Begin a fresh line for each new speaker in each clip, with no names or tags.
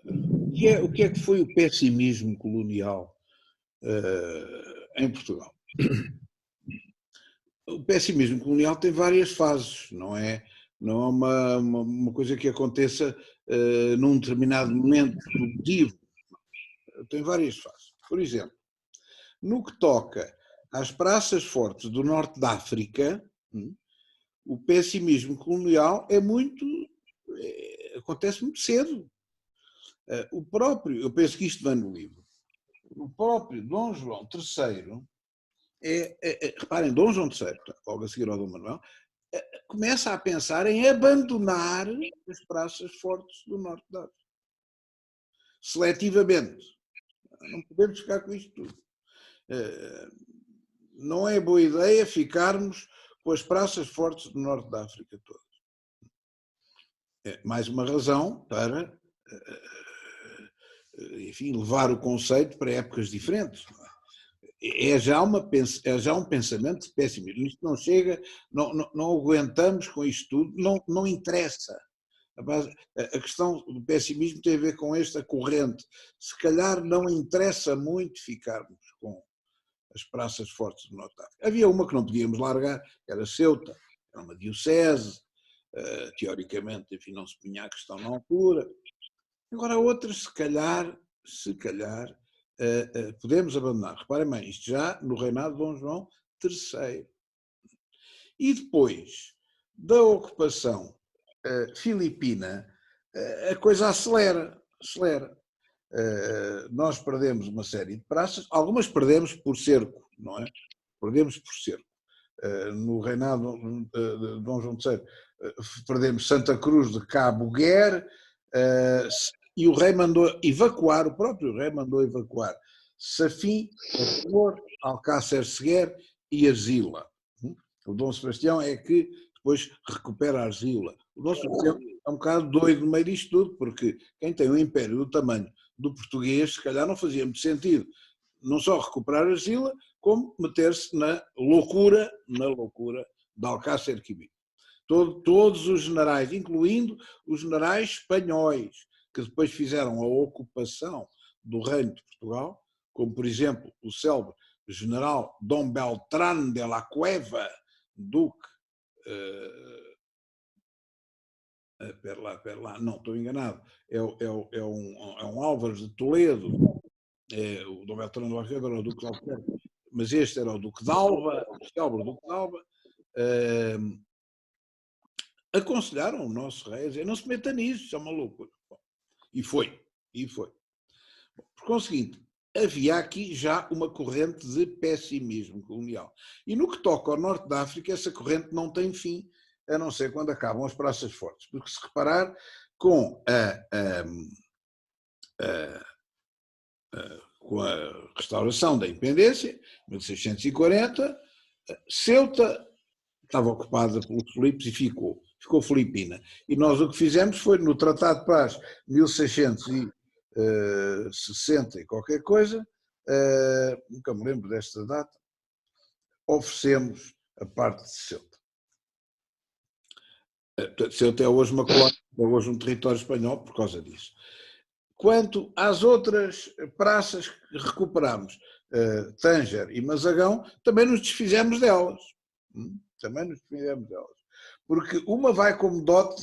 O que é que foi o pessimismo colonial em Portugal? O pessimismo colonial tem várias fases, não é uma coisa que aconteça num determinado momento produtivo. Tem várias fases. Por exemplo, no que toca às praças fortes do norte da África, o pessimismo colonial acontece muito cedo. Eu penso que isto vem no livro, o próprio Dom João III, reparem, Dom João III, logo a seguir ao Dom Manuel, começa a pensar em abandonar as praças fortes do norte da África. Seletivamente. Não podemos ficar com isto tudo. Não é boa ideia ficarmos com as praças fortes do norte da África todas. É mais uma razão para, enfim, levar o conceito para épocas diferentes. É já um pensamento de pessimismo. Isto não chega, não aguentamos com isto tudo, não interessa. A questão do pessimismo tem a ver com esta corrente. Se calhar não interessa muito ficarmos com as praças fortes do Norte de África. Havia uma que não podíamos largar, que era Ceuta, era uma diocese, teoricamente, enfim, não se punha a questão na altura. Agora, outras, se calhar, podemos abandonar. Reparem bem, isto já no reinado de Dom João III. E depois da ocupação filipina, a coisa acelera. Nós perdemos uma série de praças, algumas perdemos por cerco, não é? Perdemos por cerco. No reinado de Dom João III, perdemos Santa Cruz de Cabo Guer, e o rei mandou evacuar, o próprio rei mandou evacuar Safim, Alcácer Seguer e Argila. O Dom Sebastião é que depois recupera a Argila. O Dom Sebastião é um bocado doido no meio disto tudo, porque quem tem um império do tamanho do português, se calhar não fazia muito sentido não só recuperar a Argila, como meter-se na loucura de Alcácer Quibir. Todos os generais, incluindo os generais espanhóis, que depois fizeram a ocupação do Reino de Portugal, como por exemplo o célebre general Dom Beltrán de la Cueva, duque, pera lá, não, estou enganado, é um Álvares de Toledo, o Dom Beltrán de la Cueva era o duque de Albuquerque, mas este era o Duque de Alba, o célebre Duque de Alba, aconselharam o nosso rei a dizer, não se meta nisso, isso é uma loucura. Bom, e foi. Bom, por conseguinte, havia aqui já uma corrente de pessimismo colonial. E no que toca ao norte da África, essa corrente não tem fim, a não ser quando acabam as praças fortes. Porque se reparar, com a restauração da independência, 1640, Ceuta estava ocupada pelos Filipes e ficou filipina. E nós o que fizemos foi, no Tratado de Paz, 1660 e qualquer coisa, nunca me lembro desta data, oferecemos a parte de Ceuta. Ceuta é hoje uma colónia, é hoje um território espanhol por causa disso. Quanto às outras praças que recuperamos, Tânger e Mazagão, também nos desfizemos delas. Porque uma vai como dote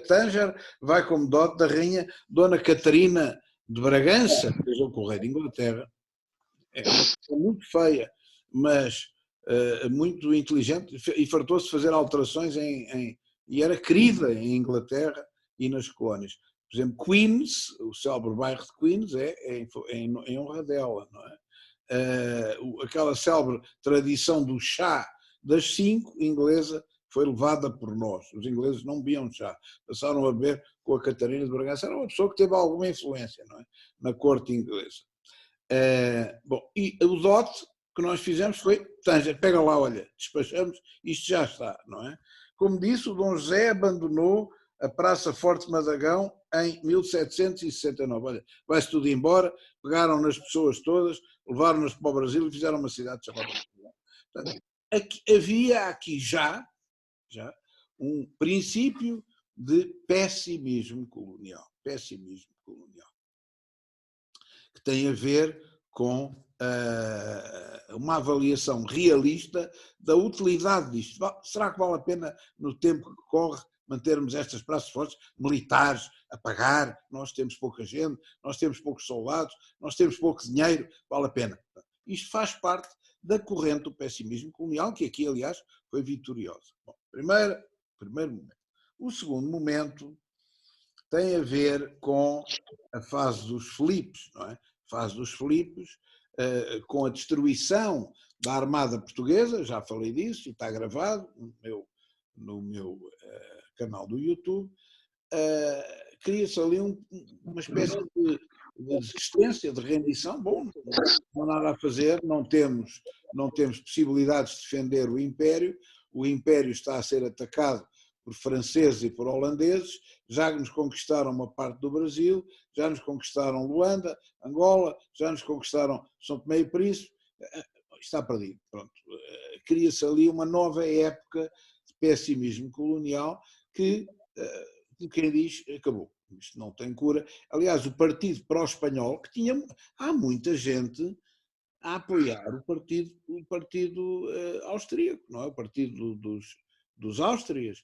Tânger vai como dote da rainha Dona Catarina de Bragança, que casou com o rei de Inglaterra. É uma coisa muito feia, mas muito inteligente, e fartou-se fazer alterações e era querida em Inglaterra e nas colónias. Por exemplo, Queens, o célebre bairro de Queens, é em honra dela, não é? Aquela célebre tradição do chá das 5 inglesa foi levada por nós. Os ingleses não bebiam chá, passaram a beber com a Catarina de Bragança. Era uma pessoa que teve alguma influência, não é? Na corte inglesa. Bom, e o dote que nós fizemos foi, Tânger, pega lá, olha, despachamos, isto já está, não é? Como disse, o Dom José abandonou a Praça Forte de Madagão em 1769. Olha, vai-se tudo embora, pegaram nas pessoas todas, levaram-nas para o Brasil e fizeram uma cidade chamada Portugal. Portanto, havia aqui já um princípio de pessimismo colonial. que tem a ver com uma avaliação realista da utilidade disto. Será que vale a pena, no tempo que corre, mantermos estas praças fortes militares a pagar? Nós temos pouca gente, nós temos poucos soldados, nós temos pouco dinheiro, vale a pena. Isto faz parte da corrente do pessimismo colonial, que aqui, aliás, foi vitoriosa. Bom, primeiro momento. O segundo momento tem a ver com a fase dos Filipes, não é? A fase dos Filipes, com a destruição da Armada Portuguesa, já falei disso e está gravado no meu canal do YouTube. Cria-se ali uma espécie de resistência, de rendição. Bom, não há nada a fazer, não temos possibilidades de defender o Império está a ser atacado por franceses e por holandeses, já nos conquistaram uma parte do Brasil, já nos conquistaram Luanda, Angola, já nos conquistaram São Tomé e Príncipe, está perdido. Pronto. Cria-se ali uma nova época de pessimismo colonial que, quem diz, acabou. Isto não tem cura. Aliás, o Partido Pró-Espanhol, que tinha, há muita gente a apoiar o partido austríaco, não é? O partido dos Áustrias,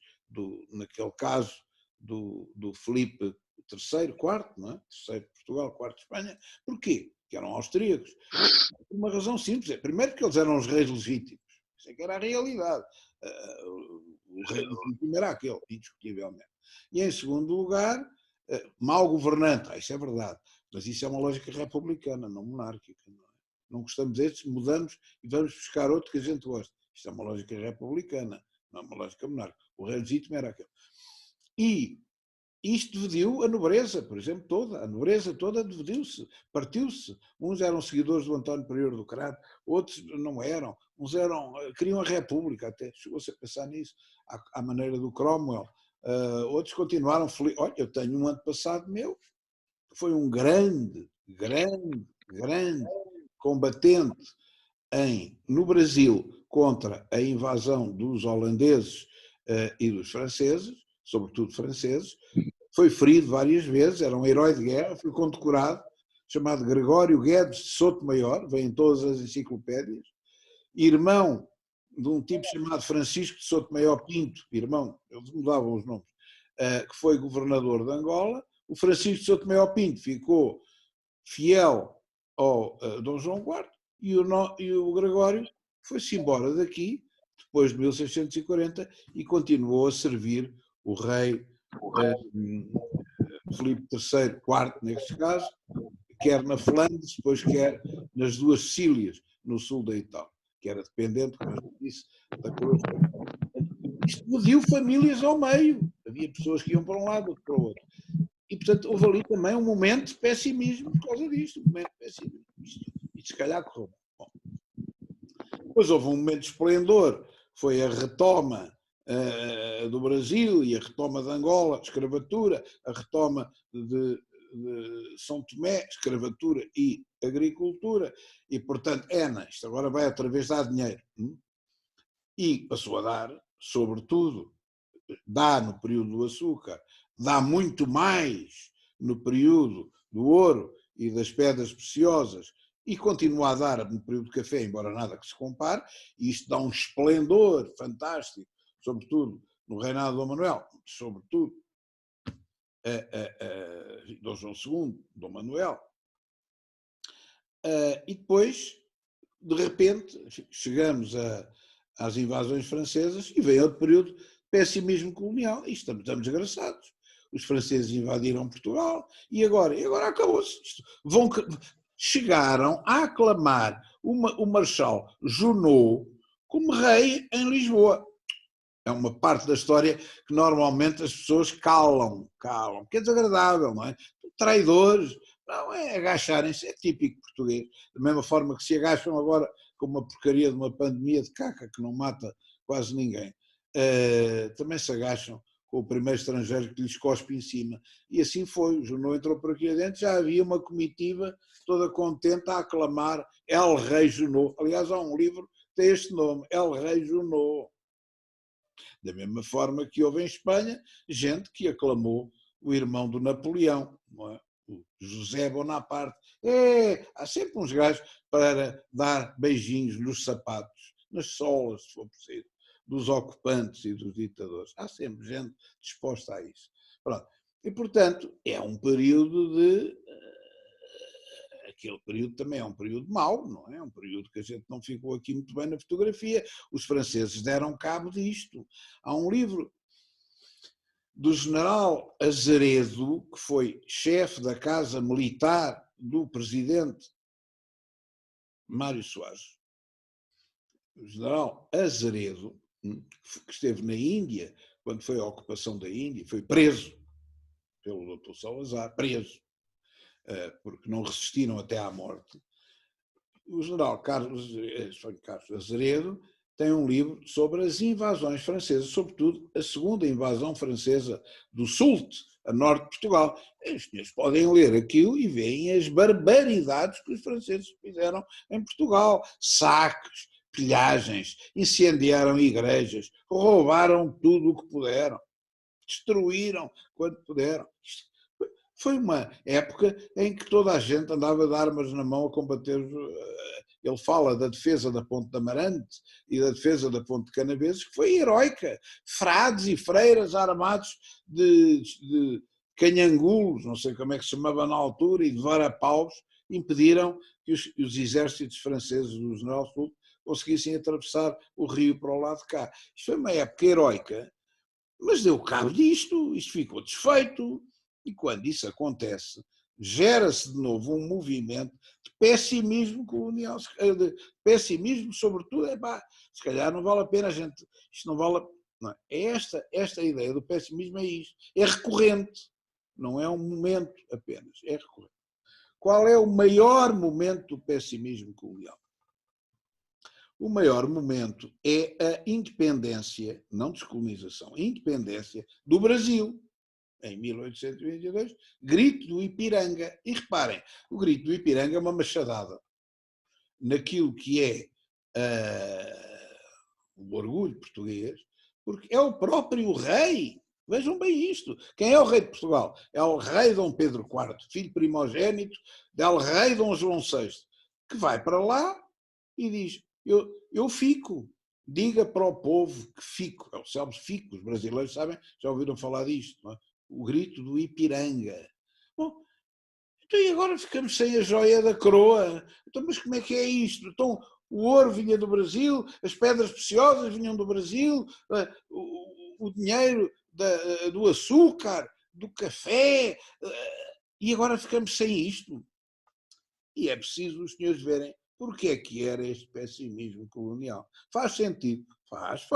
naquele caso do Filipe III, IV, não é? Terceiro de Portugal, quarto de Espanha. Porquê? Que eram austríacos. Por uma razão simples. Primeiro que eles eram os reis legítimos. Isso é que era a realidade. O rei legítimo era aquele, indiscutivelmente. E em segundo lugar, mau governante. Isso é verdade. Mas isso é uma lógica republicana, não monárquica. Não gostamos destes, mudamos e vamos buscar outro que a gente gosta. Isto é uma lógica republicana, não é uma lógica monárquica. O rei legítimo era aquele. E isto dividiu a nobreza, por exemplo, toda. A nobreza toda dividiu-se, partiu-se. Uns eram seguidores do António Prior do Crato, outros não eram. Uns queriam a República, até chegou-se a pensar nisso, à maneira do Cromwell. Outros continuaram felizes. Olha, eu tenho um antepassado meu, que foi um grande combatente no Brasil contra a invasão dos holandeses e dos franceses, sobretudo franceses, foi ferido várias vezes, era um herói de guerra, foi condecorado, chamado Gregório Guedes de Sotomayor, vem em todas as enciclopédias, irmão de um tipo chamado Francisco de Sotomayor Pinto, irmão, eles mudavam os nomes, que foi governador de Angola. O Francisco de Sotomayor Pinto ficou fiel ao Dom João IV e o Gregório foi-se embora daqui, depois de 1640, e continuou a servir o rei Filipe III, IV, neste caso, quer na Flandres, depois quer nas duas Sicílias, no sul da Itália, que era dependente, como eu disse, da coroa. Isto dividiu famílias ao meio. Havia pessoas que iam para um lado, outros para o outro. E, portanto, houve ali também um momento de pessimismo por causa disto. Um momento de pessimismo. E se calhar correu bom. Depois houve um momento de esplendor, foi a retoma do Brasil e a retoma de Angola, escravatura, a retoma de São Tomé, escravatura e agricultura, e, portanto, isto agora vai outra vez dar dinheiro. E passou a dar, sobretudo, dá no período do açúcar, dá muito mais no período do ouro e das pedras preciosas, e continua a dar no período do café, embora nada que se compare, e isto dá um esplendor fantástico, sobretudo no reinado de Dom Manuel, sobretudo Dom João II, Dom Manuel. E depois, de repente, chegamos às invasões francesas e veio outro período de pessimismo colonial e estamos desgraçados. Os franceses invadiram Portugal e agora acabou-se. Chegaram a aclamar o Marechal Junot como rei em Lisboa. É uma parte da história que normalmente as pessoas calam, porque é desagradável, não é? Traidores, não é agacharem-se, é típico português. Da mesma forma que se agacham agora com uma porcaria de uma pandemia de caca que não mata quase ninguém. Também se agacham com o primeiro estrangeiro que lhes cospe em cima. E assim foi, o Junot entrou por aqui adentro, já havia uma comitiva toda contente a aclamar El Rei Junot. Aliás, há um livro que tem este nome, El Rei Junot. Da mesma forma que houve em Espanha gente que aclamou o irmão do Napoleão, não é? o José Bonaparte. Há sempre uns gajos para dar beijinhos nos sapatos, nas solas, se for preciso, dos ocupantes e dos ditadores. Há sempre gente disposta a isso. Pronto. E, portanto, é um período de... Aquele período também é um período mau, não é? É um período que a gente não ficou aqui muito bem na fotografia. Os franceses deram cabo disto. Há um livro do general Azeredo, que foi chefe da Casa Militar do presidente Mário Soares. O general Azeredo, que esteve na Índia, quando foi a ocupação da Índia, foi preso pelo Dr. Salazar, preso, porque não resistiram até à morte. O general Carlos Azeredo tem um livro sobre as invasões francesas, sobretudo a segunda invasão francesa do sul, a norte de Portugal. Os senhores podem ler aquilo e veem as barbaridades que os franceses fizeram em Portugal. Saques, pilhagens, incendiaram igrejas, roubaram tudo o que puderam, destruíram quando puderam. Foi uma época em que toda a gente andava de armas na mão a combater. Ele fala da defesa da Ponte de Amarante e da defesa da Ponte de Canaveses, que foi heroica. Frades e freiras armados de canhangulos, não sei como é que se chamava na altura, e de varapaus, impediram que os exércitos franceses do General Sul conseguissem atravessar o rio para o lado de cá. Isto foi uma época heroica, mas deu cabo disto, isto ficou desfeito. E quando isso acontece, gera-se de novo um movimento de pessimismo colonial, de pessimismo, sobretudo, se calhar não vale a pena a gente, isto não vale, não é? Esta ideia do pessimismo é isto, é recorrente, não é um momento apenas, é recorrente. Qual é o maior momento do pessimismo colonial? O maior momento é a independência, não descolonização, a independência do Brasil. Em 1822, Grito do Ipiranga. E reparem, o Grito do Ipiranga é uma machadada naquilo que é o orgulho português, porque é o próprio rei. Vejam bem isto. Quem é o rei de Portugal? É o rei Dom Pedro IV, filho primogênito del rei Dom João VI, que vai para lá e diz, eu fico. Diga para o povo que fico. É o célebre fico, os brasileiros sabem, já ouviram falar disto, não é? O Grito do Ipiranga. Bom, então e agora ficamos sem a joia da coroa? Então, mas como é que é isto? Então, o ouro vinha do Brasil, as pedras preciosas vinham do Brasil, o dinheiro do açúcar, do café, e agora ficamos sem isto? E é preciso os senhores verem porque é que era este pessimismo colonial. Faz sentido? Faz.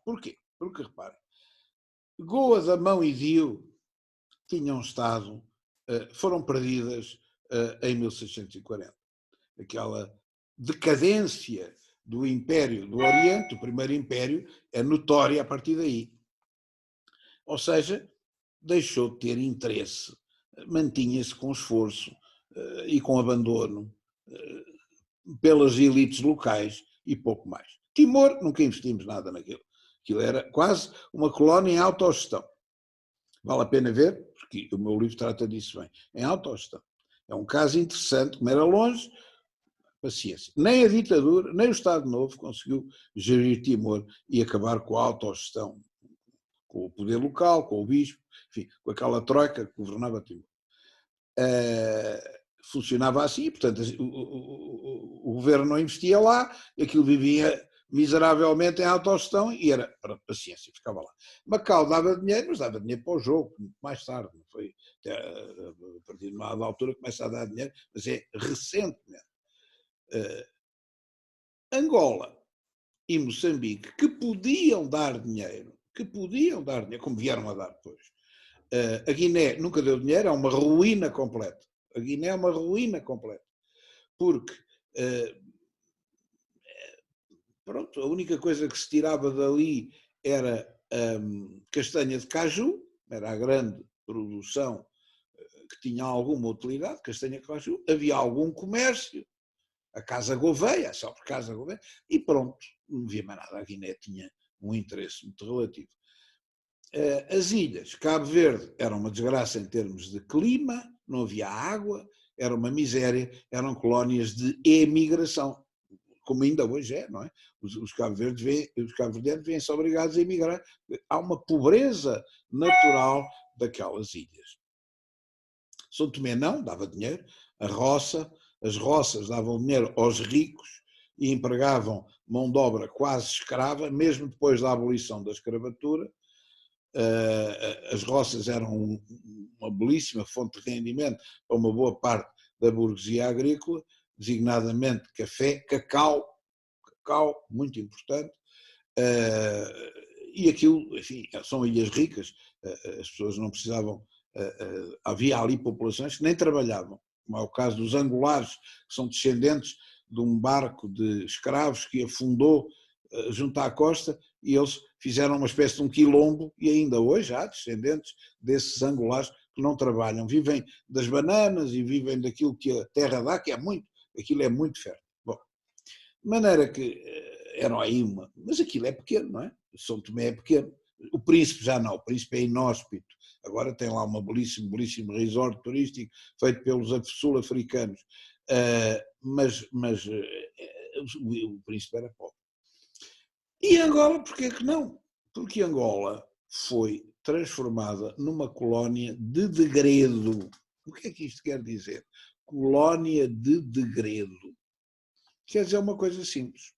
Porquê? Porque, reparem, Goa da Mão e Dio tinham estado, foram perdidas em 1640. Aquela decadência do Império do Oriente, o primeiro Império, é notória a partir daí. Ou seja, deixou de ter interesse, mantinha-se com esforço e com abandono pelas elites locais e pouco mais. Timor, nunca investimos nada naquilo. Aquilo era quase uma colónia em autogestão. Vale a pena ver, porque o meu livro trata disso bem, em autogestão. É um caso interessante, como era longe, paciência. Nem a ditadura, nem o Estado Novo conseguiu gerir Timor e acabar com a autogestão, com o poder local, com o bispo, enfim, com aquela troika que governava Timor. Funcionava assim, portanto, o governo não investia lá, aquilo vivia miseravelmente em autogestão e era para paciência, ficava lá. Macau dava dinheiro, mas dava dinheiro para o jogo, mais tarde, não foi? Até, a partir de uma altura começa a dar dinheiro, mas é recentemente. Angola e Moçambique, que podiam dar dinheiro, como vieram a dar depois. A Guiné nunca deu dinheiro, é uma ruína completa. A Guiné é uma ruína completa. Porque pronto, a única coisa que se tirava dali era castanha de caju, era a grande produção que tinha alguma utilidade, castanha de caju, havia algum comércio, a Casa Gouveia, a célebre Casa Gouveia, e pronto, não havia mais nada. A Guiné tinha um interesse muito relativo. As ilhas, Cabo Verde, era uma desgraça em termos de clima, não havia água, era uma miséria, eram colónias de emigração, como ainda hoje é, não é? Os cabo-verdianos vêm-se obrigados a emigrar. Há uma pobreza natural daquelas ilhas. São Tomé não, dava dinheiro, as roças davam dinheiro aos ricos e empregavam mão de obra quase escrava, mesmo depois da abolição da escravatura. As roças eram uma belíssima fonte de rendimento para uma boa parte da burguesia agrícola, designadamente café, cacau, muito importante, e aquilo, enfim, são ilhas ricas, as pessoas não precisavam, havia ali populações que nem trabalhavam, como é o caso dos angolares, que são descendentes de um barco de escravos que afundou junto à costa, e eles fizeram uma espécie de um quilombo, e ainda hoje há descendentes desses angolares que não trabalham, vivem das bananas e vivem daquilo que a terra dá, que é muito, aquilo é muito fértil. Bom, de maneira que eram aí mas aquilo é pequeno, não é? São Tomé é pequeno. O Príncipe já não, o Príncipe é inóspito. Agora tem lá um belíssimo resort turístico feito pelos sul-africanos. Mas o Príncipe era pobre. E Angola, porquê que não? Porque Angola foi transformada numa colónia de degredo. O que é que isto quer dizer? Colónia de degredo. Quer dizer uma coisa simples.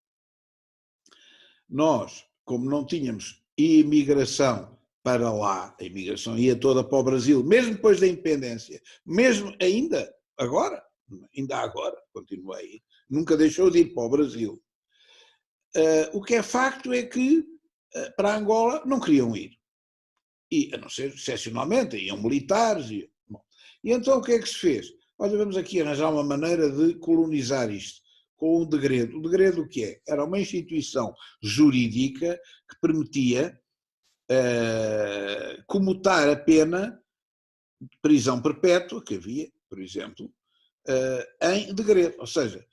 Nós, como não tínhamos imigração para lá, a imigração ia toda para o Brasil, mesmo depois da independência, mesmo ainda agora, continua aí, nunca deixou de ir para o Brasil. O que é facto é que para Angola não queriam ir. E, a não ser excepcionalmente, iam militares. E então o que é que se fez? Olha, vamos aqui arranjar uma maneira de colonizar isto, com o degredo. O degredo o que é? Era uma instituição jurídica que permitia comutar a pena de prisão perpétua, que havia, por exemplo, em degredo. Ou seja,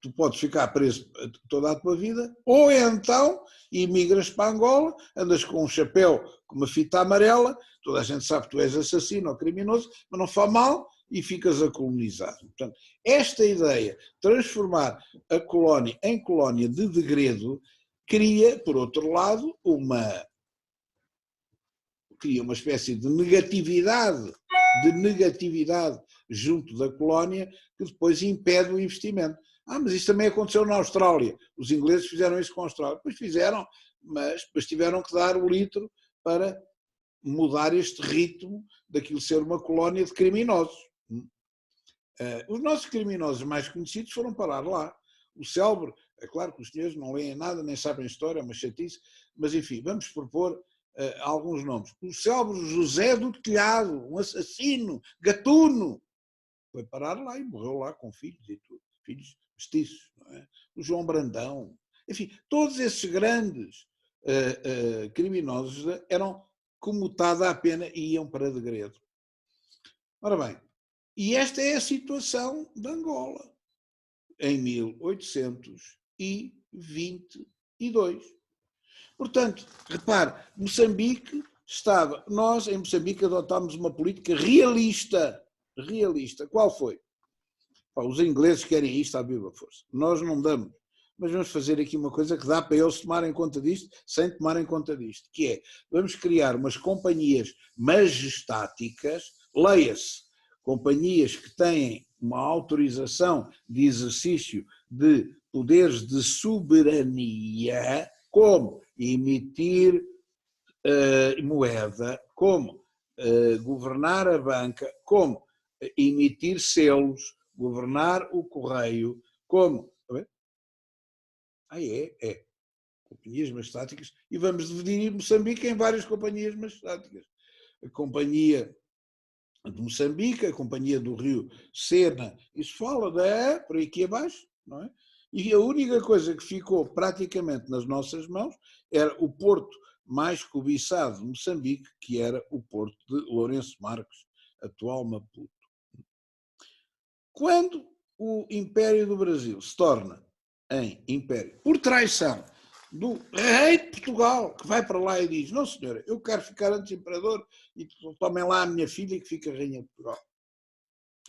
tu podes ficar preso toda a tua vida, ou então emigras para Angola, andas com um chapéu com uma fita amarela, toda a gente sabe que tu és assassino ou criminoso, mas não faz mal e ficas a colonizar. Portanto, esta ideia, transformar a colónia em colónia de degredo, cria, por outro lado, uma espécie de negatividade junto da colónia que depois impede o investimento. Mas isso também aconteceu na Austrália. Os ingleses fizeram isso com a Austrália. Pois fizeram, mas tiveram que dar o litro para mudar este ritmo daquilo ser uma colónia de criminosos. Os nossos criminosos mais conhecidos foram parar lá. O célebre, é claro que os senhores não leem nada, nem sabem história, é uma chatice, mas enfim, vamos propor alguns nomes. O célebre José do Telhado, um assassino, gatuno, foi parar lá e morreu lá com filhos e tudo, filhos mestiços, não é? O João Brandão, enfim, todos esses grandes criminosos eram comutados à pena e iam para degredo. Ora bem, e esta é a situação de Angola em 1822. Portanto, repare, Moçambique estava... Nós, em Moçambique, adotámos uma política realista. Qual foi? Os ingleses querem isto à viva força. Nós não damos. Mas vamos fazer aqui uma coisa que dá para eles tomarem conta disto, sem tomarem conta disto, que é, vamos criar umas companhias majestáticas, leia-se, companhias que têm uma autorização de exercício de poderes de soberania, como emitir moeda, como governar a banca, como emitir selos, governar o correio, como... É. Companhias majestáticas. E vamos dividir Moçambique em várias companhias majestáticas. A Companhia de Moçambique, a Companhia do Rio Sena, isso fala por aqui abaixo, não é? E a única coisa que ficou praticamente nas nossas mãos era o porto mais cobiçado de Moçambique, que era o porto de Lourenço Marques, atual Maputo. Quando o Império do Brasil se torna em império por traição do rei de Portugal, que vai para lá e diz: não senhora, eu quero ficar antes imperador e tomem lá a minha filha que fica rainha de Portugal.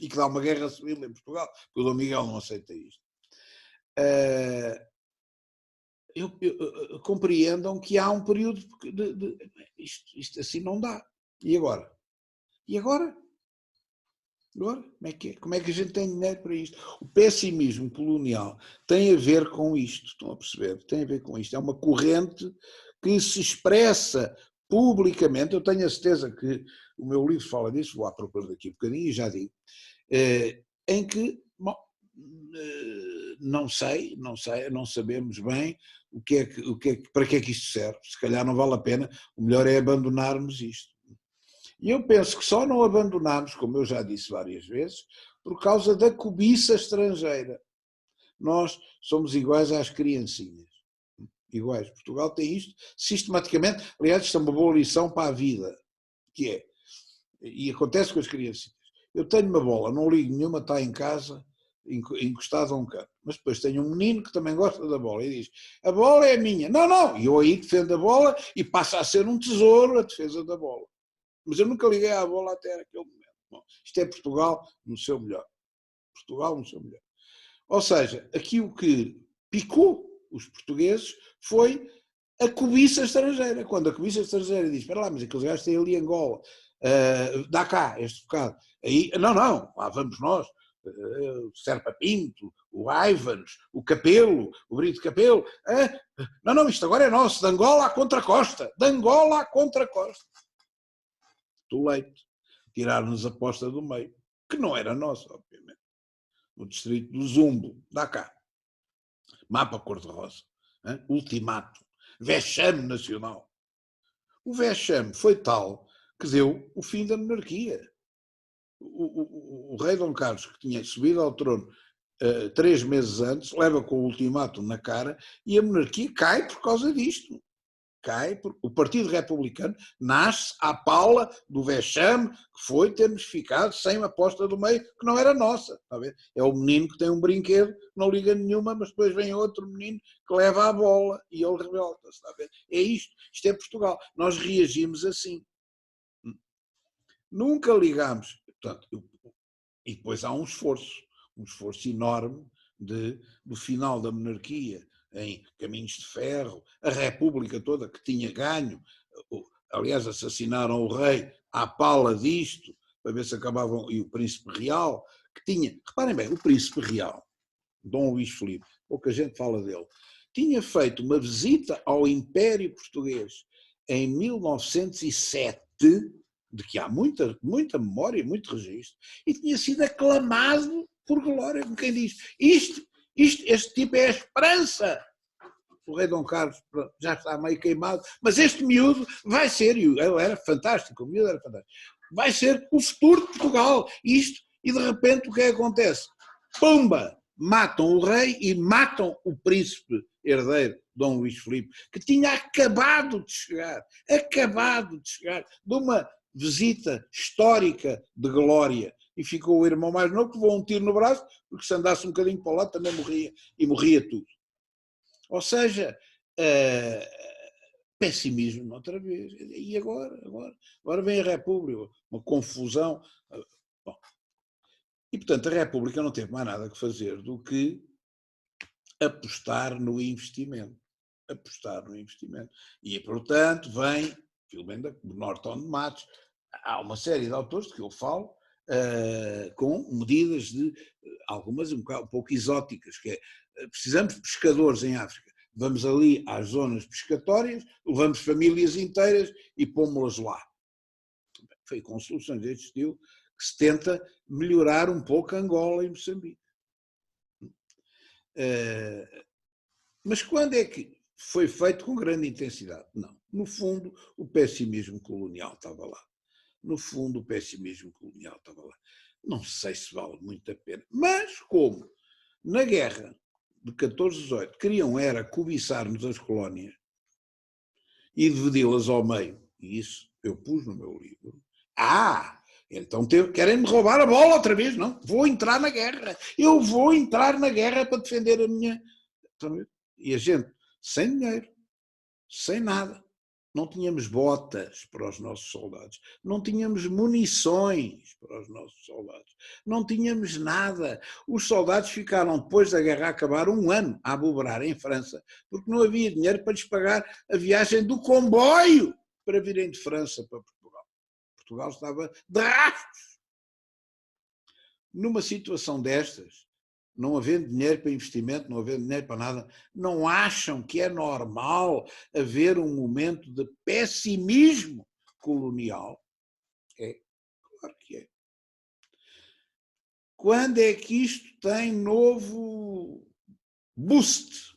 E que dá uma guerra civil em Portugal, porque o Dom Miguel não aceita isto. Compreendam que há um período isto assim não dá. E agora? E agora? Agora? Como é que a gente tem dinheiro para isto? O pessimismo colonial tem a ver com isto, estão a perceber? Tem a ver com isto. É uma corrente que se expressa publicamente. Eu tenho a certeza que o meu livro fala disso, vou à procura daqui um bocadinho e já digo, em que, bom, não sabemos bem para que é que isto serve. Se calhar não vale a pena, o melhor é abandonarmos isto. E eu penso que só não abandonamos, como eu já disse várias vezes, por causa da cobiça estrangeira. Nós somos iguais às criancinhas. Iguais. Portugal tem isto sistematicamente. Aliás, isto é uma boa lição para a vida, que é, e acontece com as criancinhas. Eu tenho uma bola, não ligo nenhuma, está em casa, encostado a um canto. Mas depois tenho um menino que também gosta da bola e diz: a bola é minha. Não, não. E eu aí defendo a bola e passa a ser um tesouro a defesa da bola. Mas eu nunca liguei à bola até aquele momento. Bom, isto é Portugal no seu melhor. Portugal no seu melhor. Ou seja, aqui o que picou os portugueses foi a cobiça estrangeira. Quando a cobiça estrangeira diz: espera lá, mas aqueles gajos têm ali Angola, dá cá este bocado. Aí, não, lá vamos nós. O Serpa Pinto, o Ivans, o Capelo, o Brito Capelo. Não, isto agora é nosso, de Angola à Contra-Costa. De Angola à Contra-Costa. Do leite, tirar-nos a posta do meio, que não era nossa, obviamente. No distrito do Zumbo, dá cá. Mapa cor-de-rosa. Ultimato. Vexame nacional. O vexame foi tal que deu o fim da monarquia. O rei Dom Carlos, que tinha subido ao trono 3 meses antes, leva com o ultimato na cara e a monarquia cai por causa disto. Cai, o Partido Republicano nasce à pala do vexame que foi termos ficado sem uma aposta do meio que não era nossa. Está a ver? É o menino que tem um brinquedo, não liga nenhuma, mas depois vem outro menino que leva a bola e ele rebelta-se. Está a ver? É isto é Portugal. Nós reagimos assim. Nunca ligamos. Portanto, e depois há um esforço enorme do final da monarquia em Caminhos de Ferro, a República toda que tinha ganho, aliás assassinaram o rei à pala disto, para ver se acabavam, e o príncipe real, que tinha, reparem bem, o príncipe real, Dom Luís Filipe, pouca gente fala dele, tinha feito uma visita ao Império Português em 1907, de que há muita memória, muito registro, e tinha sido aclamado por glória, como quem diz, este tipo é a esperança. O rei Dom Carlos já está meio queimado, mas este miúdo vai ser, e ele era fantástico, o miúdo era fantástico, vai ser o futuro de Portugal. E de repente o que é que acontece? Pumba! Matam o rei e matam o príncipe herdeiro, Dom Luís Filipe, que tinha acabado de chegar de uma visita histórica de glória, e ficou o irmão mais novo que levou um tiro no braço, porque se andasse um bocadinho para o lado também morria, e morria tudo. Ou seja, pessimismo outra vez. E agora vem a República, uma confusão. Bom, e portanto a República não teve mais nada que fazer do que apostar no investimento. E portanto vem Filomena Norton de Matos, há uma série de autores que eu falo, com medidas de algumas um pouco exóticas, que é: precisamos de pescadores em África, vamos ali às zonas pescatórias, levamos famílias inteiras e pomos-las lá. Foi com soluções deste estilo que se tenta melhorar um pouco Angola e Moçambique. Mas quando é que foi feito com grande intensidade? Não. No fundo, o pessimismo colonial estava lá. Não sei se vale muito a pena. Mas como na guerra de 14-18 queriam era cobiçar-nos as colónias e dividi-las ao meio, e isso eu pus no meu livro, então querem-me roubar a bola outra vez? Não, vou entrar na guerra. Eu vou entrar na guerra para defender a minha... E a gente sem dinheiro, sem nada. Não tínhamos botas para os nossos soldados, não tínhamos munições para os nossos soldados, não tínhamos nada. Os soldados ficaram, depois da guerra acabar, 1 ano a aboberar em França, porque não havia dinheiro para lhes pagar a viagem do comboio para virem de França para Portugal. Portugal estava de rastros. Numa situação destas, não havendo dinheiro para investimento, não havendo dinheiro para nada, não acham que é normal haver um momento de pessimismo colonial? É, claro que é. Quando é que isto tem novo boost?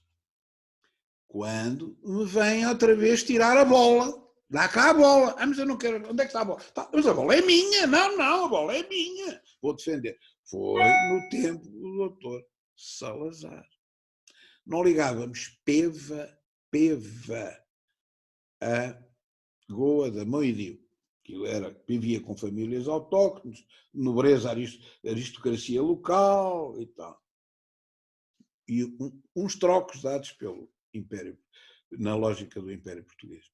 Quando me vem outra vez tirar a bola. Dá cá a bola. Ah, mas eu não quero. Onde é que está a bola? Tá, mas a bola é minha. Não, a bola é minha. Vou defender. Foi no tempo do doutor Salazar. Não ligávamos peva a Goa da Mão e Dio. Aquilo era, vivia com famílias autóctones, nobreza, aristocracia local e tal. E uns trocos dados pelo Império, na lógica do Império Português.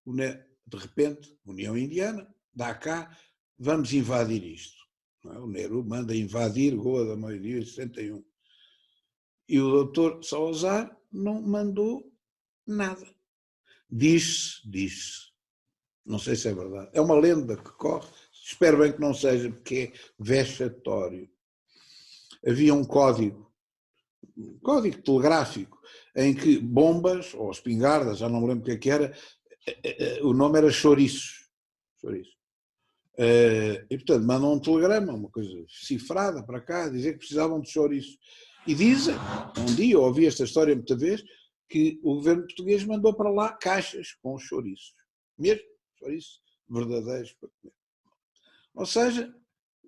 De repente, União Indiana, dá cá, vamos invadir isto. Não é? O Nehru manda invadir Goa da Mão e Dio em 61. E o doutor Salazar não mandou nada. Diz-se, não sei se é verdade, é uma lenda que corre, espero bem que não seja, porque é vexatório. Havia um código telegráfico, em que bombas, ou espingardas, já não me lembro o que era, o nome era chouriços. E, portanto, mandam um telegrama, uma coisa cifrada para cá, a dizer que precisavam de chouriços. E dizem, um dia, eu ouvi esta história muita vez, que o governo português mandou para lá caixas com chouriços. Mesmo chouriços verdadeiros para comer. Ou seja,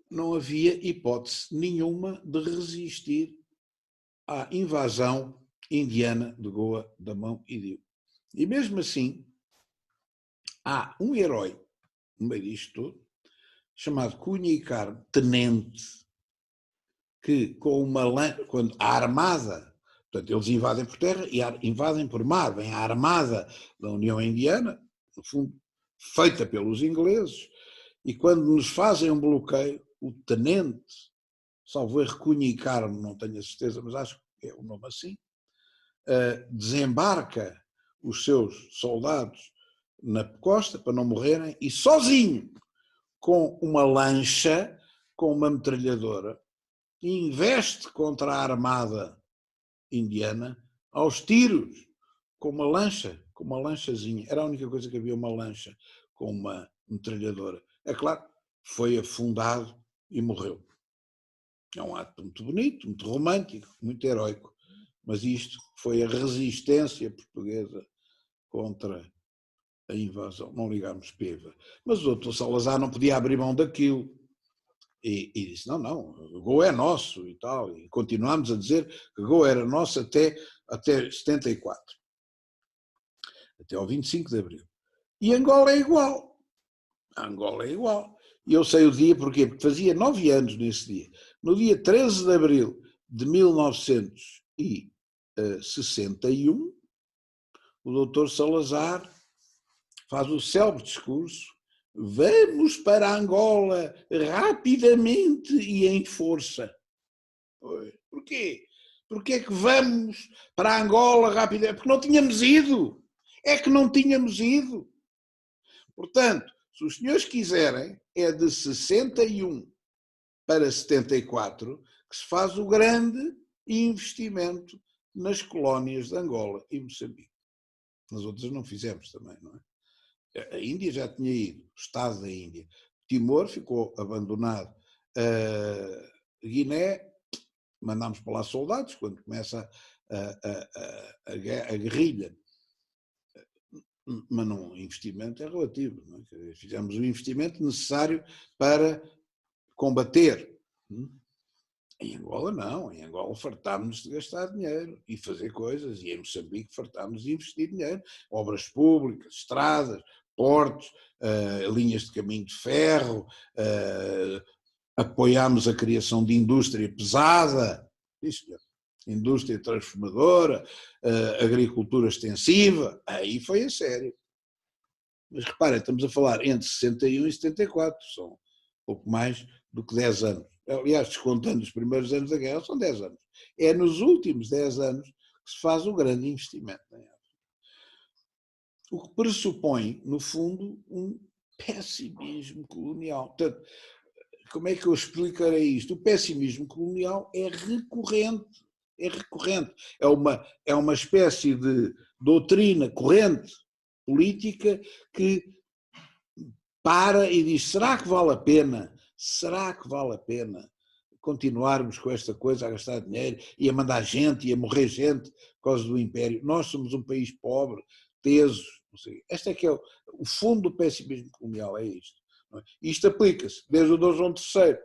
não havia hipótese nenhuma de resistir à invasão indiana de Goa da Mão e Dio. E mesmo assim, há um herói no meio disto tudo, chamado Cunha e Carmo, tenente, que com quando a armada, portanto eles invadem por terra e invadem por mar, vem a armada da União Indiana, no fundo feita pelos ingleses, e quando nos fazem um bloqueio, o tenente, salvo erro, Cunha e Carmo, não tenho a certeza, mas acho que é o nome assim, desembarca os seus soldados na costa para não morrerem e sozinho, com uma lancha, com uma metralhadora, investe contra a armada indiana aos tiros, com uma lanchazinha. Era a única coisa que havia, uma lancha com uma metralhadora. É claro, foi afundado e morreu. É um ato muito bonito, muito romântico, muito heroico. Mas isto foi a resistência portuguesa contra a invasão. Não ligámos peva. Mas o doutor Salazar não podia abrir mão daquilo. E disse, não, Goa é nosso e tal. E continuámos a dizer que Goa era nosso até 74. Até ao 25 de Abril. E Angola é igual. E eu sei o dia, porquê? Porque fazia 9 anos nesse dia. No dia 13 de Abril de 1961, o doutor Salazar faz o célebre discurso: vamos para Angola rapidamente e em força. Porquê? Porquê é que vamos para Angola rapidamente? Porque não tínhamos ido. É que não tínhamos ido. Portanto, se os senhores quiserem, é de 61 para 74 que se faz o grande investimento nas colónias de Angola e Moçambique. Nas outras não fizemos também, não é? A Índia já tinha ido, o Estado da Índia. Timor ficou abandonado. Guiné, mandámos para lá soldados quando começa a guerrilha. Mas não, o investimento é relativo. Não é? Fizemos o investimento necessário para combater. Em Angola não, em Angola fartámos de gastar dinheiro e fazer coisas, e em Moçambique fartámos de investir dinheiro, obras públicas, estradas, portos, linhas de caminho de ferro, apoiámos a criação de indústria pesada, isso mesmo. indústria transformadora, agricultura extensiva, aí foi a sério. Mas reparem, estamos a falar entre 61 e 74, são pouco mais do que 10 anos. Aliás, descontando os primeiros anos da guerra, são 10 anos. É nos últimos 10 anos que se faz o grande investimento na África. O que pressupõe, no fundo, um pessimismo colonial. Portanto, como é que eu explicarei isto? O pessimismo colonial é recorrente. É recorrente. É uma espécie de doutrina corrente política que para e diz: será que vale a pena? Será que vale a pena continuarmos com esta coisa, a gastar dinheiro e a mandar gente e a morrer gente por causa do império? Nós somos um país pobre, teso, não sei. Este é que é o fundo do pessimismo colonial, é isto. Não é? Isto aplica-se desde o Dom João III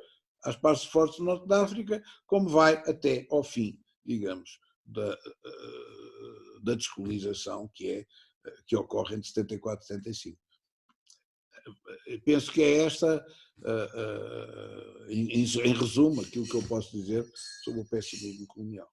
às partes fortes do norte da África, como vai até ao fim, digamos, da descolonização que ocorre entre 74 e 75. Penso que é esta, em resumo, aquilo que eu posso dizer sobre o pessimismo colonial.